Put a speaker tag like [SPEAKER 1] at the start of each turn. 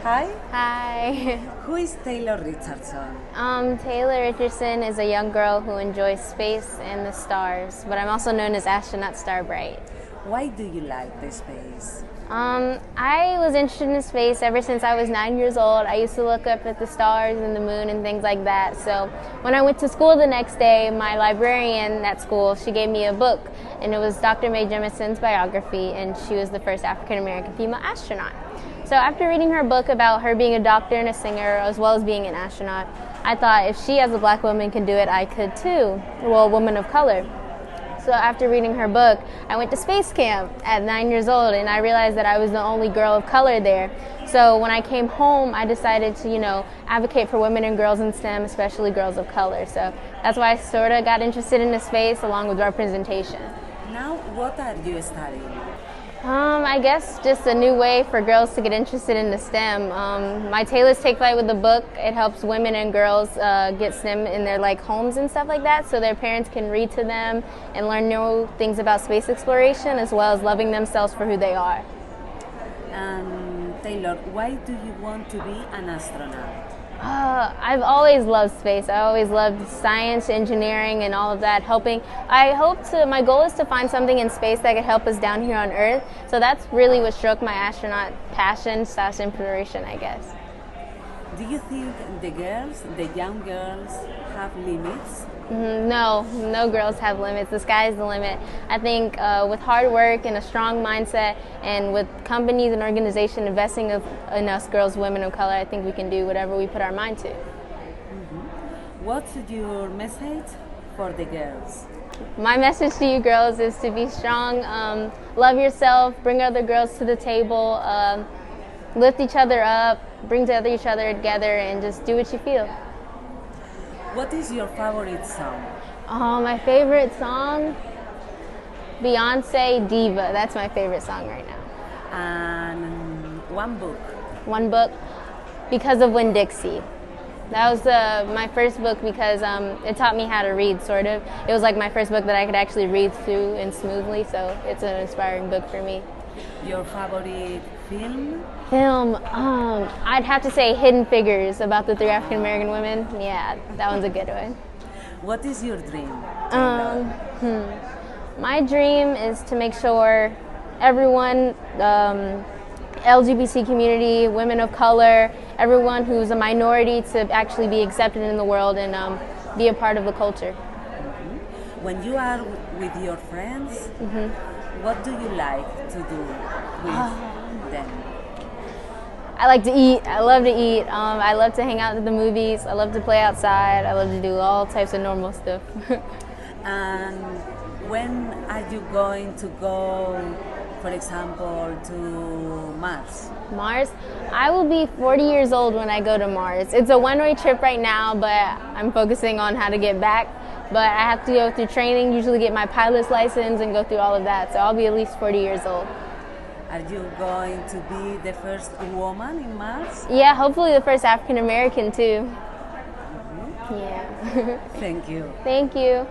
[SPEAKER 1] Hi.
[SPEAKER 2] Hi.
[SPEAKER 1] Who is Taylor Richardson?
[SPEAKER 2] Taylor Richardson is a young girl who enjoys space and the stars, but I'm also known as Astronaut Starbright.
[SPEAKER 1] Why do you like the space?
[SPEAKER 2] I was interested in space ever since I was 9 years old. I used to look up at the stars and the moon and things like that. So when I went to school the next day, my librarian at school, she gave me a book, and it was Dr. Mae Jemison's biography, and she was the first African-American female astronaut. So after reading her book about her being a doctor and a singer, as well as being an astronaut, I thought if she as a black woman can do it, I could too. Well, a woman of color. So after reading her book, I went to space camp at 9 years old, and I realized that I was the only girl of color there. So when I came home, I decided to, advocate for women and girls in STEM, especially girls of color. So that's why I sort of got interested in the space along with representation.
[SPEAKER 1] Now, what are you studying?
[SPEAKER 2] I guess just a new way for girls to get interested in the STEM. My Taylor's Take Flight with the book, it helps women and girls get STEM in their homes and stuff like that, so their parents can read to them and learn new things about space exploration, as well as loving themselves for who they are.
[SPEAKER 1] Taylor, why do you want to be an astronaut?
[SPEAKER 2] I've always loved space. I always loved science, engineering, and all of that. My goal is to find something in space that could help us down here on Earth. So that's really what struck my astronaut passion / inspiration, I guess.
[SPEAKER 1] Do you think the young girls, have limits?
[SPEAKER 2] No girls have limits. The sky is the limit. I think with hard work and a strong mindset, and with companies and organizations investing in us girls, women of color, I think we can do whatever we put our mind to.
[SPEAKER 1] What's your message for the girls?
[SPEAKER 2] My message to you girls is to be strong, love yourself, bring other girls to the table, lift each other up, bring each other together, and just do what you feel.
[SPEAKER 1] What is your favorite song?
[SPEAKER 2] My favorite song? Beyonce, Diva. That's my favorite song right now.
[SPEAKER 1] And one book?
[SPEAKER 2] One book? Because of Winn-Dixie. That was my first book because it taught me how to read, sort of. It was like my first book that I could actually read through and smoothly, so it's an inspiring book for me.
[SPEAKER 1] Your favorite film?
[SPEAKER 2] I'd have to say Hidden Figures, about the 3 African American women. Yeah, that one's a good one.
[SPEAKER 1] What is your dream?
[SPEAKER 2] My dream is to make sure everyone, LGBT community, women of color, everyone who's a minority, to actually be accepted in the world and be a part of the culture.
[SPEAKER 1] When you are with your friends, what do you like to do with them?
[SPEAKER 2] I like to eat. I love to eat. I love to hang out at the movies. I love to play outside. I love to do all types of normal stuff.
[SPEAKER 1] And when are you going to go, for example, to Mars?
[SPEAKER 2] Mars? I will be 40 years old when I go to Mars. It's a one-way trip right now, but I'm focusing on how to get back. But I have to go through training, usually get my pilot's license and go through all of that. So I'll be at least 40 years old.
[SPEAKER 1] Are you going to be the first woman in Mars?
[SPEAKER 2] Yeah, hopefully the first African American too. Yeah.
[SPEAKER 1] Thank you.
[SPEAKER 2] Thank you.